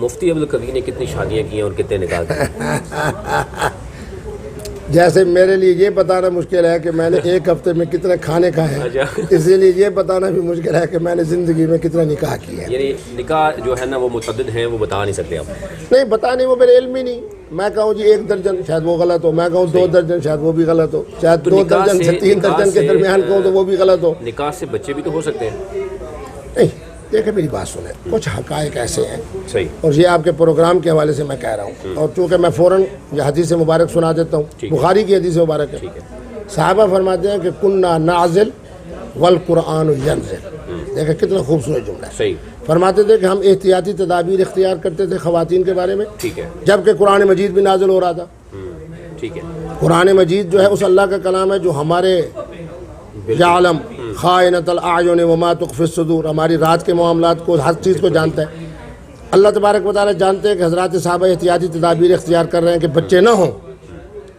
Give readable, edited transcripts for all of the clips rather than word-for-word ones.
مفتی عبدالقوی نے کتنی شادیاں کی ہیں اور کتنے نکاح کیے؟ جیسے میرے لیے یہ بتانا مشکل ہے کہ میں نے ایک ہفتے میں کتنے کھانے کھائے ہیں، اسی لیے یہ بتانا بھی مشکل ہے کہ میں نے زندگی میں کتنا نکاح کیا ہے۔ یعنی نکاح جو ہے نا وہ متعدد ہیں، وہ بتا نہیں سکتے آپ؟ نہیں بتا نہیں، وہ میرے علم ہی نہیں۔ میں کہوں جی 1 درجن شاید وہ غلط ہو، میں کہوں 2 درجن شاید وہ بھی غلط ہو، شاید 2 درجن سے 3 درجن کے درمیان کہوں تو وہ بھی غلط ہو۔ نکاح سے بچے بھی تو ہو سکتے ہیں؟ نہیں دیکھیں میری بات سنیں، کچھ حقائق ایسے ہیں، صحیح، اور یہ آپ کے پروگرام کے حوالے سے میں کہہ رہا ہوں، اور چونکہ میں فوراً یہ حدیث مبارک سنا دیتا ہوں، بخاری کی حدیث مبارک ہے۔ صحابہ فرماتے ہیں کہ کننا نازل والقرآن ینزل۔ دیکھیں کتنا خوبصورت جملہ ہے۔ صحیح، فرماتے تھے کہ ہم احتیاطی تدابیر اختیار کرتے تھے خواتین کے بارے میں، ٹھیک ہے، جبکہ قرآن مجید بھی نازل ہو رہا تھا۔ ٹھیک ہے، قرآن مجید جو ہے اس اللہ کا کلام ہے جو ہمارے یعلم خائنۃ الاعین وما تخفی الصدور، ہماری رات کے معاملات کو، ہر چیز کو جانتا ہے۔ اللہ تبارک و تعالیٰ جانتے ہیں کہ حضرات صحابہ احتیاطی تدابیر اختیار کر رہے ہیں کہ بچے نہ ہوں،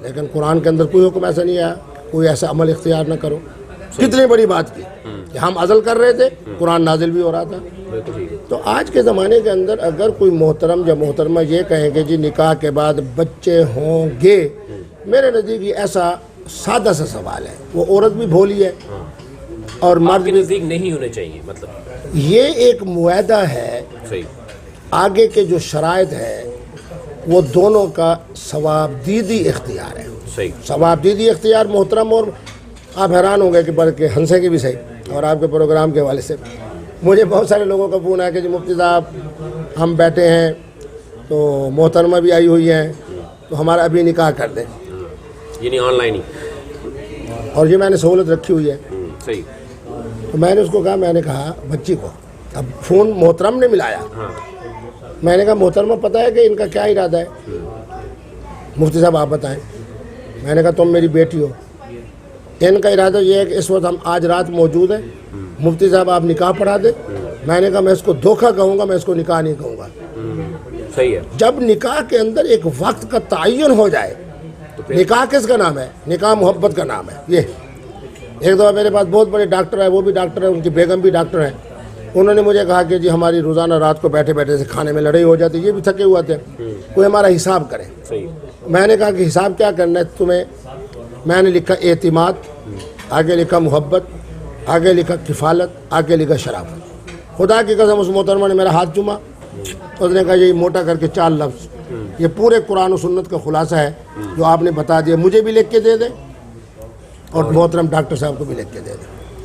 لیکن قرآن کے اندر کوئی حکم ایسا نہیں آیا کوئی ایسا عمل اختیار نہ کرو۔ کتنی بڑی بات کی کہ ہم عزل کر رہے تھے، قرآن نازل بھی ہو رہا تھا۔ تو آج کے زمانے کے اندر اگر کوئی محترم یا محترمہ یہ کہیں کہ جی نکاح کے بعد بچے ہوں گے، میرے نزدیک یہ ایسا سادہ سا سوال ہے، وہ عورت بھی بھولی ہے اور مرد بھی۔ نزدیک نہیں ہونے چاہیے مطلب؟ یہ ایک معاہدہ ہے، صحیح، آگے کے جو شرائط ہے وہ دونوں کا ثوابدیدی اختیار ہے۔ صحیح، ثوابدیدی اختیار محترم، اور آپ حیران ہوں گے کہ بلکہ ہنسیں گے بھی صحیح، اور آپ کے پروگرام کے حوالے سے مجھے بہت سارے لوگوں کا فون ہے کہ جی مفتی صاحب ہم بیٹھے ہیں تو محترمہ بھی آئی ہوئی ہیں تو ہمارا ابھی نکاح کر دیں، یعنی آن لائن ہی؟ اور یہ میں نے سہولت رکھی ہوئی ہے۔ صحیح، تو میں نے اس کو کہا، میں نے کہا بچی کو، اب فون محترم نے ملایا، میں نے کہا محترمہ پتہ ہے کہ ان کا کیا ارادہ ہے؟ مفتی صاحب آپ بتائیں۔ میں نے کہا تم میری بیٹی ہو، ان کا ارادہ یہ ہے کہ اس وقت ہم آج رات موجود ہیں، مفتی صاحب آپ نکاح پڑھا دیں۔ میں نے کہا میں اس کو دھوکہ کہوں گا، میں اس کو نکاح نہیں کہوں گا۔ صحیح ہے، جب نکاح کے اندر ایک وقت کا تعین ہو جائے، نکاح کس کا نام ہے؟ نکاح محبت کا نام ہے۔ یہ ایک دفعہ میرے پاس بہت بڑے ڈاکٹر ہیں، وہ بھی ڈاکٹر ہیں، ان کی بیگم بھی ڈاکٹر ہیں، انہوں نے مجھے کہا کہ جی ہماری روزانہ رات کو بیٹھے بیٹھے سے کھانے میں لڑائی ہو جاتی، یہ بھی تھکے ہوئے تھے، کوئی ہمارا حساب کرے۔ صحیح، میں نے کہا کہ حساب کیا کرنا ہے تمہیں؟ میں نے لکھا اعتماد، آگے لکھا محبت، آگے لکھا کفالت، آگے لکھا شرافت۔ خدا کی قسم اس محترمہ نے میرا ہاتھ چوما، اس نے کہا یہ موٹا کر کے 4 لفظ، یہ پورے قرآن و سنت کا خلاصہ ہے جو آپ نے بتا دیا، مجھے بھی لکھ کے دے دیں اور محترم ڈاکٹر صاحب کو بھی لکھ کے دے دیں۔